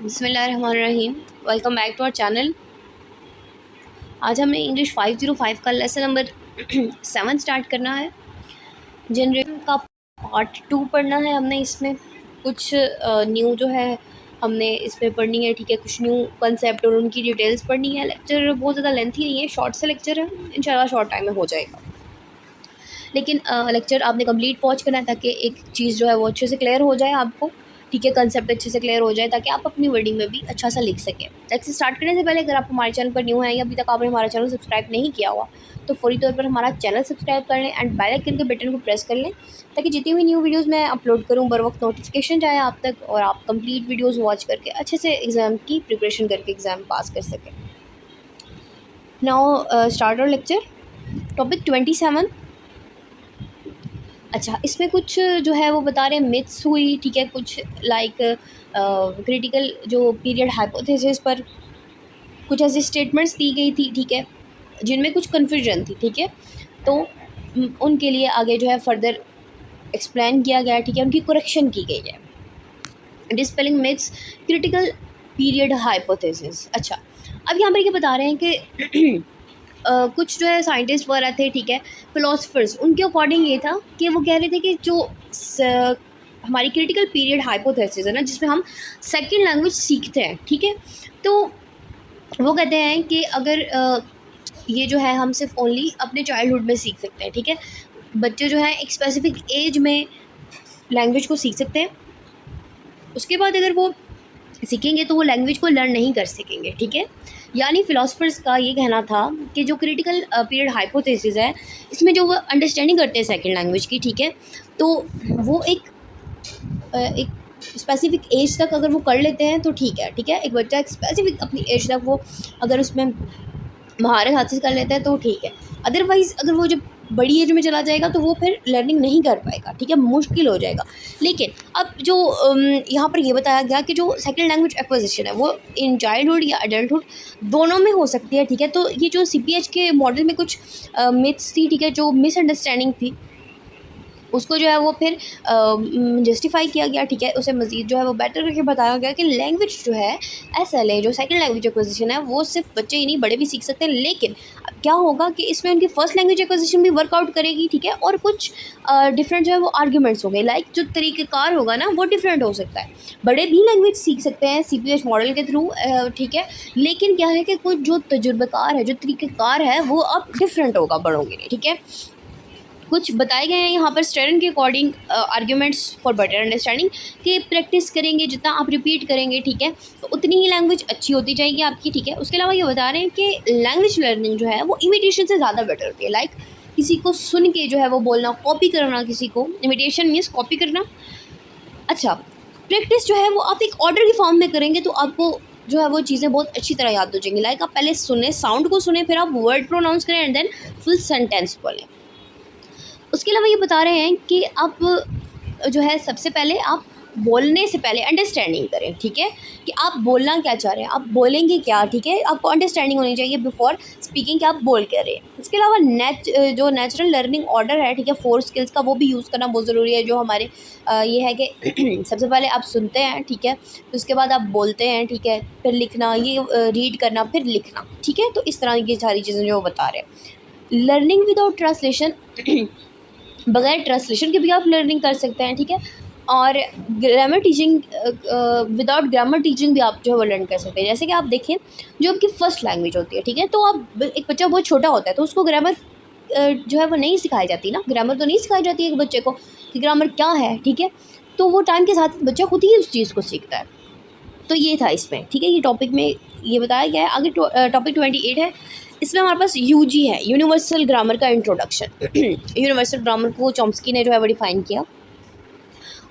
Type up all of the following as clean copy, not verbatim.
बिस्मिल्लाहिर्रहमानिर्रहीम। Welcome back to our channel. आज हमें इंग्लिश 505 का लेसन नंबर 7 स्टार्ट करना है। जनरेशन का पार्ट 2 पढ़ना है हमने। इसमें कुछ न्यू जो है हमने इसमें पढ़नी है, ठीक है। कुछ न्यू कंसेप्ट और उनकी डिटेल्स पढ़नी है। लेक्चर बहुत ज़्यादा लेंथी नहीं है, शॉर्ट से लेक्चर है, इंशाल्लाह शॉर्ट टाइम में हो जाएगा। लेकिन लेक्चर आपने कंप्लीट वॉच करना है ताकि एक चीज़ जो है वो अच्छे से क्लियर हो जाए आपको, ठीक है। कंसेप्ट अच्छे से क्लियर हो जाए ताकि आप अपनी वर्डिंग में भी अच्छा सा लिख सकें। लेक्चर स्टार्ट करने से पहले अगर आप हमारे चैनल पर न्यू हैं या अभी तक आपने हमारा चैनल सब्सक्राइब नहीं किया हुआ तो फौरी तौर पर हमारा चैनल सब्सक्राइब कर लें एंड बेल आइकन के बटन को प्रेस कर लें ताकि जितनी भी न्यू वीडियोज़ मैं अपलोड करूँ बर वक्त नोटिफिकेशन जाए आप तक और आप कंप्लीट वीडियोज़ वॉच करके अच्छे से एग्ज़ाम की प्रिपरेशन करके एग्ज़ाम पास कर सकें। Now start our lecture. Topic 27। अच्छा, इसमें कुछ जो है वो बता रहे हैं मिथ्स हुई, ठीक है। कुछ लाइक क्रिटिकल जो पीरियड हाइपोथेसिस पर कुछ ऐसी स्टेटमेंट्स दी गई थी, ठीक है, जिनमें कुछ कन्फ्यूजन थी, ठीक है। तो उनके लिए आगे जो है फर्दर एक्सप्लेन किया गया, ठीक है। उनकी करेक्शन की गई है। डिस्पेलिंग मिथ्स, क्रिटिकल पीरियड हाइपोथेसिस। अच्छा, अब यहाँ पर ये बता रहे हैं कि कुछ जो है साइंटिस्ट वगैरह थे, ठीक है, फिलोसफर्स, उनके अकॉर्डिंग ये था कि वो कह रहे थे कि जो हमारी क्रिटिकल पीरियड हाइपोथेसिस है ना, जिसमें हम सेकंड लैंग्वेज सीखते हैं, ठीक है, तो वो कहते हैं कि अगर ये जो है हम सिर्फ ओनली अपने चाइल्डहुड में सीख सकते हैं, ठीक है। बच्चे जो है एक स्पेसिफिक एज में लैंग्वेज को सीख सकते हैं, उसके बाद अगर वो सीखेंगे तो वो लैंग्वेज को लर्न नहीं कर सकेंगे, ठीक है। यानी फ़िलासफ़र्स का ये कहना था कि जो क्रिटिकल पीरियड हाइपोथेसिस है, इसमें जो वो अंडरस्टैंडिंग करते हैं सेकंड लैंग्वेज की, ठीक है, तो वो एक स्पेसिफिक एज तक अगर वो कर लेते हैं तो ठीक है, ठीक है। एक बच्चा एक स्पेसिफिक अपनी एज तक वो अगर उसमें महारत हासिल कर लेता है तो ठीक है। अदरवाइज़ अगर वो जब बड़ी एज में चला जाएगा तो वो फिर लर्निंग नहीं कर पाएगा, ठीक है, मुश्किल हो जाएगा। लेकिन अब जो यहाँ पर ये बताया गया कि जो सेकंड लैंग्वेज एक्विजिशन है वो इन चाइल्डहुड या एडल्टहुड दोनों में हो सकती है, ठीक है। तो ये जो CPH के मॉडल में कुछ मिथ्स थी, ठीक है, जो मिसअंडरस्टैंडिंग थी, उसको जो है वो फिर जस्टिफाई किया गया, ठीक है। उसे मज़ीद जो है वो बेटर करके बताया गया कि लैंग्वेज जो है SLA जो सेकंड लैंग्वेज एक्विजिशन है वो सिर्फ बच्चे ही नहीं बड़े भी सीख सकते हैं। लेकिन अब क्या होगा कि इसमें उनकी फ़र्स्ट लैंग्वेज एक्विजिशन भी वर्कआउट करेगी, ठीक है। और कुछ डिफरेंट जो है वो आर्ग्यूमेंट्स हो गए, लाइक जो तरीक़ेकार होगा ना वो डिफरेंट हो सकता है। बड़े भी लैंग्वेज सीख सकते हैं CPH मॉडल के थ्रू, ठीक है। लेकिन क्या है कि कुछ जो तजुर्बेकार है, जो तरीक़ेकार है, वो अब डिफरेंट होगा बड़ों के लिए, ठीक है। कुछ बताए गए हैं यहाँ पर स्टेरन के according arguments for better understanding कि प्रैक्टिस करेंगे, जितना आप रिपीट करेंगे, ठीक है, तो उतनी ही लैंग्वेज अच्छी होती जाएगी आपकी, ठीक है। उसके अलावा ये बता रहे हैं कि लैंग्वेज लर्निंग जो है वो इमिटेशन से ज़्यादा बेटर होती है। लाइक किसी को सुन के जो है वो बोलना, कॉपी करना किसी को, इमिटेशन मीन्स कॉपी करना। अच्छा, प्रैक्टिस जो है वो आप एक ऑर्डर की फॉर्म में करेंगे तो आपको जो है वो चीज़ें बहुत अच्छी तरह याद हो जाएंगी। लाइक आप पहले सुने, साउंड को सुने, फिर आप वर्ड प्रोनाउंस करें एंड देन फुल सेंटेंस बोलें। उसके अलावा ये बता रहे हैं कि आप जो है सबसे पहले आप बोलने से पहले अंडरस्टैंडिंग करें, ठीक है, कि आप बोलना क्या चाह रहे हैं, आप बोलेंगे क्या, ठीक है। आपको अंडरस्टैंडिंग होनी चाहिए बिफोर स्पीकिंग कि आप बोल क्या रहे हैं। इसके अलावा जो नेचुरल लर्निंग ऑर्डर है, ठीक है, 4 स्किल्स का वो भी यूज़ करना बहुत ज़रूरी है। जो हमारे ये है कि सबसे पहले आप सुनते हैं, ठीक है, तो उसके बाद आप बोलते हैं, ठीक है, फिर लिखना, ये रीड करना, फिर लिखना, ठीक है। तो इस तरह की सारी चीज़ें जो वो बता रहे हैं। लर्निंग विदाउट ट्रांसलेशन बगैर ट्रांसलेशन के भी आप लर्निंग कर सकते हैं, ठीक है। और grammar teaching without grammar teaching भी आप जो है वो लर्न कर सकते हैं। जैसे कि आप देखें, जो आपकी फ़र्स्ट लैंग्वेज होती है, ठीक है, तो आप एक बच्चा बहुत छोटा होता है तो उसको ग्रामर जो है वो नहीं सिखाई जाती ना, ग्रामर तो नहीं सिखाई जाती है एक बच्चे को कि ग्रामर क्या है, ठीक है। तो वो टाइम के साथ बच्चा खुद ही उस चीज़ को सीखता है। तो ये था इसमें, ठीक है, ये टॉपिक में ये बताया गया है। आगे टॉपिक 28 है। इसमें हमारे पास UG है, यूनिवर्सल ग्रामर का इंट्रोडक्शन। यूनिवर्सल ग्रामर को चॉम्स्की ने जो है वो डिफ़ाइन किया।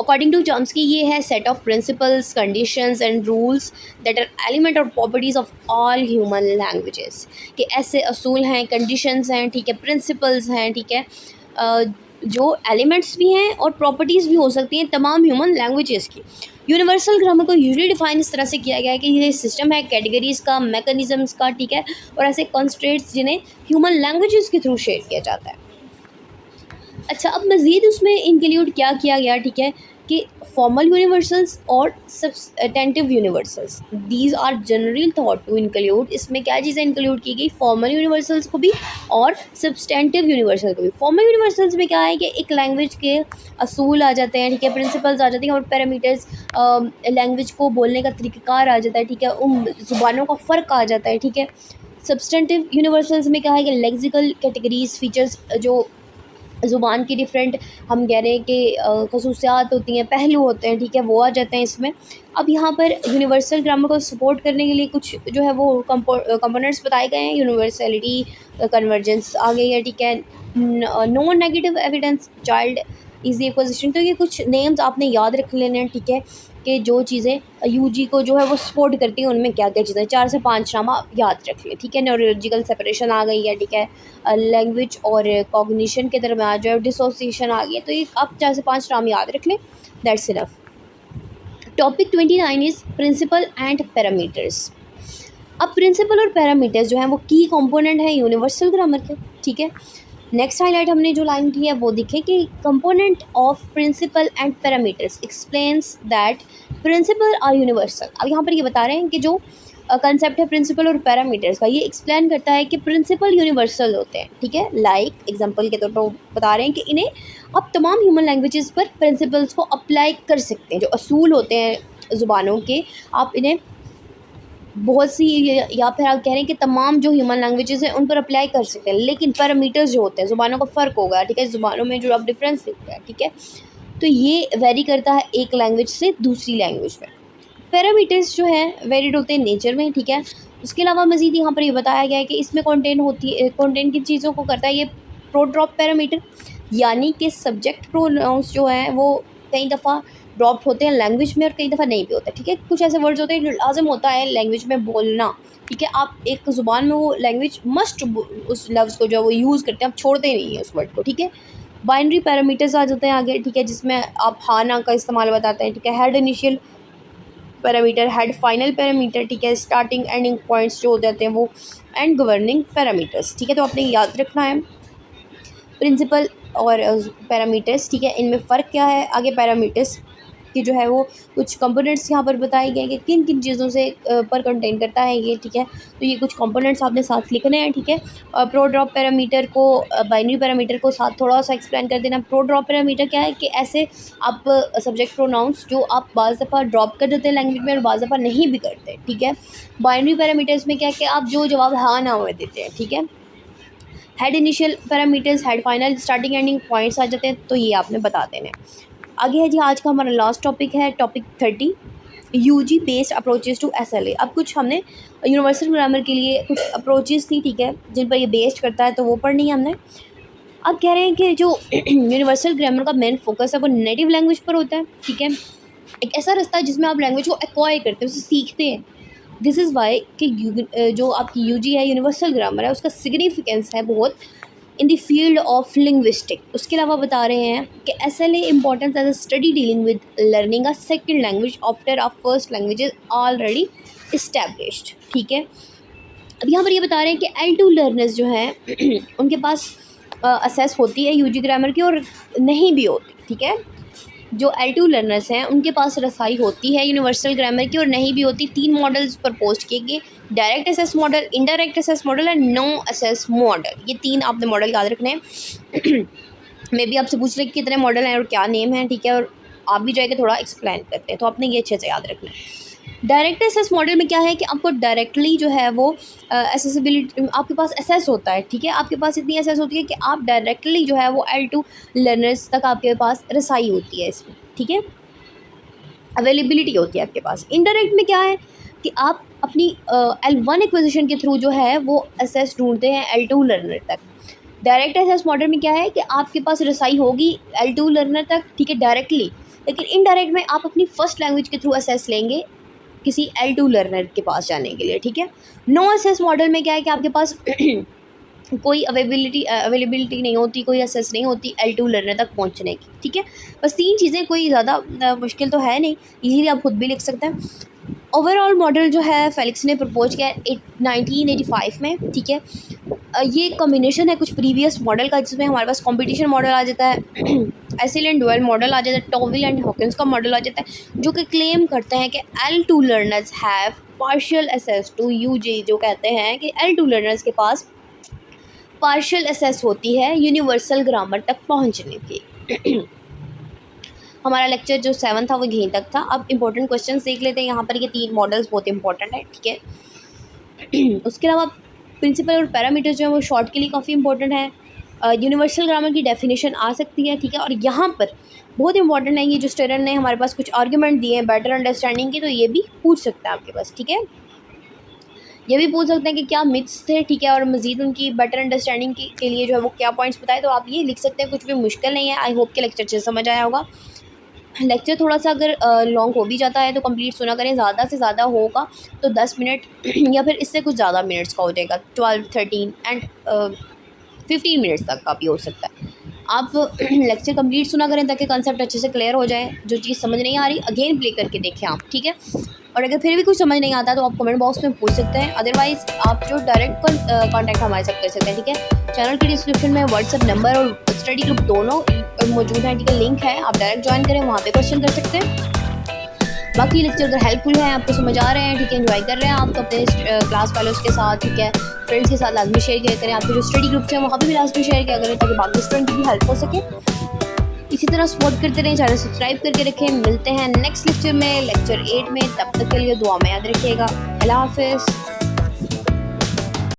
अकॉर्डिंग टू चॉम्स्की ये है set of principles, conditions and rules that are element और properties of all human languages, कि ऐसे असूल हैं, कंडीशंस हैं, ठीक है, प्रिंसिपल्स हैं, ठीक है, जो एलिमेंट्स भी हैं और प्रॉपर्टीज़ भी हो सकती हैं तमाम ह्यूमन लैंग्वेजेस की। यूनिवर्सल ग्रामर को यूजुअली डिफाइन इस तरह से किया गया है कि ये सिस्टम है कैटेगरीज़ का, मैकेनिज़म्स का, ठीक है, और ऐसे कॉन्स्ट्रेंट्स जिन्हें ह्यूमन लैंग्वेजेस के थ्रू शेयर किया जाता है। अच्छा, अब मज़ीद उसमें इंक्लूड क्या किया गया, ठीक है, कि फॉर्मल यूनिवर्सल्स और substantive universals, these are generally thought to include, इसमें क्या चीज़ें इंक्लूड की गई, फॉर्मल यूनिवर्सल्स को भी और सब्सटेंटिव यूनिवर्सल को भी। फॉर्मल यूनिवर्सल्स में क्या है कि एक लैंग्वेज के असूल आ जाते हैं, ठीक है, प्रिंसिपल्स आ जाते हैं और पैरामीटर्स, लैंग्वेज को बोलने का तरीक़ाकार आ जाता है, ठीक है, उन ज़ुबानों का फ़र्क आ जाता है, ठीक है। सब्सटेंटिव यूनिवर्सल्स में क्या है कि लेक्सिकल कैटेगरीज, फीचर्स जो ज़ुबान की डिफरेंट हम कह रहे हैं कि खसूसियात होती हैं, पहलू होते हैं, ठीक है, वो आ जाते हैं इसमें। अब यहाँ पर यूनिवर्सल ग्रामर को सपोर्ट करने के लिए कुछ जो है वो कंपोनेंट्स बताए गए हैं। यूनिवर्सलिटी, कन्वर्जेंस आ गई है, ठीक है, no negative evidence, child easy acquisition. तो ये कुछ नेम्स आपने याद रख लेने हैं, ठीक है, कि जो चीज़ें यूजी को जो है वो सपोर्ट करती हैं उनमें क्या क्या चीज़ें, 4 से 5 नाम आप याद रख लें, ठीक है। न्यूरोलॉजिकल सेपरेशन आ गई है, ठीक है, लैंग्वेज और कॉग्निशन के दरमियान जो है डिसोसिएशन आ गई है, तो ये आप 4 से 5 नाम याद रख लें, that's enough. Topic 29 is principle and parameters. अब प्रिंसिपल और पैरामीटर्स जो हैं वो की कंपोनेंट है यूनिवर्सल ग्रामर के, ठीक है। नेक्स्ट हाईलाइट हमने जो लाइन की है वो दिखे कि component of principle and parameters explains that principle are universal. अब यहाँ पर ये बता रहे हैं कि जो कंसेप्ट है प्रिंसिपल और पैरामीटर्स का, ये एक्सप्लेन करता है कि प्रिंसिपल यूनिवर्सल होते हैं, ठीक है। लाइक एग्जांपल के तौर पर बता रहे हैं कि इन्हें आप तमाम ह्यूमन लैंग्वेजेस पर प्रिंसिपल्स को अप्लाई कर सकते हैं। जो असूल होते हैं ज़ुबानों के, आप इन्हें बहुत सी, या फिर आप कह रहे हैं कि तमाम जो ह्यूमन लैंग्वेजेस हैं उन पर अप्लाई कर सकते हैं। लेकिन पैरामीटर्स जो होते हैं, ज़ुबानों का फ़र्क होगा, ठीक है, ज़ुबानों में जो आप डिफरेंस देखते हैं, ठीक है, तो ये वेरी करता है एक लैंग्वेज से दूसरी लैंग्वेज में। पैरामीटर्स जो हैं वेरिड होते हैं नेचर में, ठीक है। उसके अलावा मज़ीद यहाँ पर ये बताया गया है कि इसमें कंटेंट की चीज़ों को करता है ये प्रोड्रॉप पैरामीटर, यानी कि सब्जेक्ट प्रोनाउंस जो हैं वो कई दफ़ा ड्रॉप होते हैं लैंग्वेज में और कई दफ़ा नहीं भी होता है, ठीक है। कुछ ऐसे वर्ड्स होते हैं जो लाजम होता है लैंग्वेज में बोलना, ठीक है, आप एक ज़ुबान में वो लैंग्वेज मस्ट उस लफ्ज़ को जो है वो यूज़ करते हैं, आप छोड़ते नहीं हैं उस वर्ड को, ठीक है। बाइनरी पैरामीटर्स आ जाते हैं आगे, ठीक है, जिसमें आप हाँ ना का इस्तेमाल बताते हैं, ठीक है। Head initial parameter, head final parameter, ठीक है, स्टार्टिंग एंडिंग पॉइंट्स जो हो जाते हैं वो, एंड गवर्निंग पैरामीटर्स, ठीक है। तो आपने याद रखना है प्रिंसिपल और पैरामीटर्स, ठीक है, इनमें फ़र्क क्या है। आगे पैरामीटर्स कि जो है वो कुछ कंपोनेंट्स यहाँ पर बताए गए कि किन किन चीज़ों से पर कंटेन करता है ये, ठीक है। तो ये कुछ कंपोनेंट्स आपने साथ लिखने हैं, ठीक है। प्रो ड्रॉप पैरामीटर को, बाइनरी पैरामीटर को साथ थोड़ा सा एक्सप्लेन कर देना। प्रो ड्रॉप पैरामीटर क्या है कि ऐसे आप सब्जेक्ट प्रोनाउंस जो आप बाज़ दफ़ा ड्रॉप कर देते हैं लैंग्वेज में और बाज़ दफ़ा नहीं भी करते, ठीक है। बाइनरी पैरामीटर्स में क्या है कि आप जो जवाब हाँ ना में देते हैं, ठीक है। Head initial parameters, head final, starting ending points आ जाते हैं, तो ये आपने बता देने। आगे है जी आज का हमारा लास्ट टॉपिक है topic 30, UG based approaches to SLA. अब कुछ हमने यूनिवर्सल ग्रामर के लिए कुछ अप्रोचेस थी, ठीक है, जिन पर ये बेस्ड करता है, तो वो पढ़नी है हमने। अब कह रहे हैं कि जो यूनिवर्सल ग्रामर का मेन फोकस है वो नेटिव लैंग्वेज पर होता है, ठीक है। एक ऐसा रास्ता है जिसमें आप लैंग्वेज को एक्वायर करते हैं, उसे सीखते हैं। दिस इज़ वाई कि जो आपकी यूजी है, यूनिवर्सल ग्रामर है, उसका सिग्निफिकेंस है बहुत in the field of linguistic. उसके अलावा बता रहे हैं कि SLA importance as a study dealing with learning a second language after a first language is already established, ठीक है। अब यहाँ पर ये बता रहे हैं कि L2 लर्नर्स जो हैं उनके पास असेस होती है यूजी ग्रामर की और नहीं भी होती, ठीक है। जो L2 लर्नर्स हैं उनके पास रसाई होती है यूनिवर्सल ग्रामर की और नहीं भी होती। 3 मॉडल्स प्रपोज किए गए, direct access model, indirect access model and no access model. ये 3 आपने मॉडल याद रखने हैं। मे भी आपसे पूछ रहे कि कितने मॉडल हैं और क्या नेम है, ठीक है, और आप भी जाएगा थोड़ा एक्सप्लेन करते हैं, तो आपने ये अच्छे से याद रखना है। डायरेक्ट असेस मॉडल में क्या है कि आपको डायरेक्टली जो है वो एसेसिबिलिटी आपके पास असेस होता है, ठीक है। आपके पास इतनी असेस होती है कि आप डायरेक्टली जो है वो L2 लर्नर्स तक आपके पास रसाई होती है इसमें, ठीक है, अवेलेबिलिटी होती है आपके पास। इनडायरेक्ट में क्या है कि आप अपनी L1 एक्विजिशन के थ्रू जो है वो असेस ढूंढते हैं L2 लर्नर तक। डायरेक्ट असेस मॉडल में क्या है कि आपके पास रसाई होगी L2 लर्नर तक, ठीक है, डायरेक्टली, लेकिन इनडायरेक्ट में आप अपनी फर्स्ट लैंग्वेज के थ्रू असेस लेंगे किसी L2 लर्नर के पास जाने के लिए, ठीक है। नो असेस मॉडल में क्या है कि आपके पास कोई अवेलेबिलिटी नहीं होती, कोई असेस नहीं होती L2 लर्नर तक पहुंचने की, ठीक है। बस 3 चीज़ें, कोई ज़्यादा मुश्किल तो है नहीं, इजीली आप खुद भी लिख सकते हैं। ओवरऑल मॉडल जो है फेलिक्स ने प्रपोज किया 1985 में, ठीक है। ये कॉम्बिनेशन है कुछ प्रीवियस मॉडल का, जिसमें हमारे पास कंपटीशन मॉडल आ जाता है एसिल एंड डुअल मॉडल आ जाता है, टॉविल एंड हॉकिंस का मॉडल आ जाता है, जो कि क्लेम करते हैं कि L2 learners have partial access to UG, जो कहते हैं कि L2 लर्नर्स के पास पार्शियल एक्सेस होती है यूनिवर्सल ग्रामर तक पहुंचने की। हमारा लेक्चर जो 7 था वो यहीं तक था। अब इंपॉर्टेंट क्वेश्चन देख लेते हैं यहाँ पर। ये 3 मॉडल्स बहुत इंपॉर्टेंट है, ठीक है। उसके अलावा प्रिंसिपल और पैरामीटर्स जो है वो शॉर्ट के लिए काफ़ी इंपॉर्टेंट है। यूनिवर्सल ग्रामर की डेफिनेशन आ सकती है, ठीक है। और यहाँ पर बहुत इंपॉर्टेंट है, ये जो स्टूडेंट ने हमारे पास कुछ आर्ग्यूमेंट दिए हैं बेटर अंडरस्टैंडिंग के, तो ये भी पूछ सकता है आपके पास, ठीक है। ये भी पूछ सकते हैं कि क्या मिथ्स थे, ठीक है, और मज़ीद उनकी बेटर अंडरस्टैंडिंग के लिए जो है वो क्या पॉइंट्स बताए, तो आप ये लिख सकते हैं, कुछ भी मुश्किल नहीं है। आई होप के लेक्चर से समझ आया होगा। लेक्चर थोड़ा सा अगर लॉन्ग हो भी जाता है तो कंप्लीट सुना करें, ज़्यादा से ज़्यादा होगा तो 10 मिनट या फिर इससे कुछ ज़्यादा मिनट्स का हो जाएगा, 12, 13 एंड 15 मिनट्स तक का भी हो सकता है। आप लेक्चर कंप्लीट सुना करें ताकि कंसेप्ट अच्छे से क्लियर हो जाए। जो चीज़ समझ नहीं आ रही अगेन प्ले करके देखें आप, ठीक है। और अगर फिर भी कुछ समझ नहीं आता तो आप कमेंट बॉक्स में पूछ सकते हैं, अदरवाइज़ आप जो डायरेक्ट कॉन्टैक्ट हमारे साथ कर सकते हैं, ठीक है। चैनल के डिस्क्रिप्शन में व्हाट्सएप नंबर और स्टडी ग्रुप दोनों मौजूद है, ठीक है। लिंक है, आप डायरेक्ट ज्वाइन करें, वहाँ पे क्वेश्चन कर सकते हैं। बाकी लेक्चर अगर हेल्पफुल है, आपको समझ आ रहे हैं, ठीक है, एंजॉय कर रहे हैं आप, तो अपने क्लास फेलोज़ के साथ, ठीक है, फ्रेंड्स के साथ लाजमी शेयर किया करें। आपके जो स्टडी ग्रुप्स हैं वहाँ पे भी लाजमी शेयर किया करें ताकि बाकी स्टूडेंट की भी हेल्प हो सके। इसी तरह सपोर्ट करते रहें, चैनल सब्सक्राइब करके रखें। मिलते हैं नेक्स्ट लेक्चर में, लेक्चर 8 में। तब तक के लिए दुआ में याद रखिएगा। अल्लाह हाफिज़।